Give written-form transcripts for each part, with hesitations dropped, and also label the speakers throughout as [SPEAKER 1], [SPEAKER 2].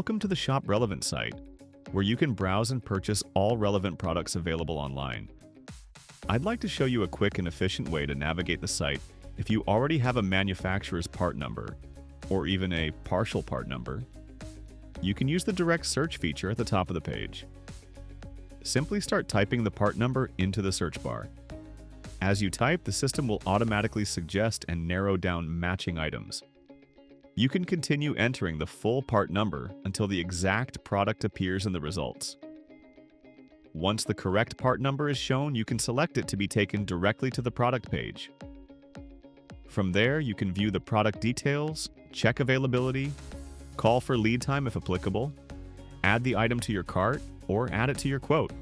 [SPEAKER 1] Welcome to the Shop Relevant site, where you can browse and purchase all relevant products available online. I'd like to show you a quick and efficient way to navigate the site if you already have a manufacturer's part number, or even a partial part number. You can use the direct search feature at the top of the page. Simply start typing the part number into the search bar. As you type, the system will automatically suggest and narrow down matching items. You can continue entering the full part number until the exact product appears in the results. Once the correct part number is shown, you can select it to be taken directly to the product page. From there, you can view the product details, check availability, call for lead time if applicable, add the item to your cart, or add it to your quote.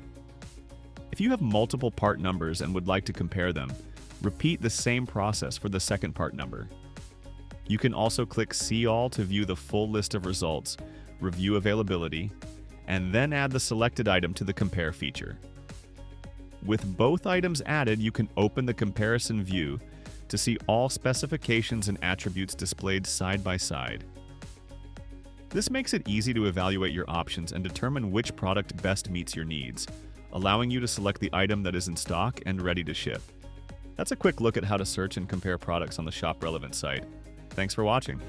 [SPEAKER 1] If you have multiple part numbers and would like to compare them, repeat the same process for the second part number. You can also click See All to view the full list of results, review availability, and then add the selected item to the Compare feature. With both items added, you can open the comparison view to see all specifications and attributes displayed side by side. This makes it easy to evaluate your options and determine which product best meets your needs, allowing you to select the item that is in stock and ready to ship. That's a quick look at how to search and compare products on the Shop Relevant site. Thanks for watching.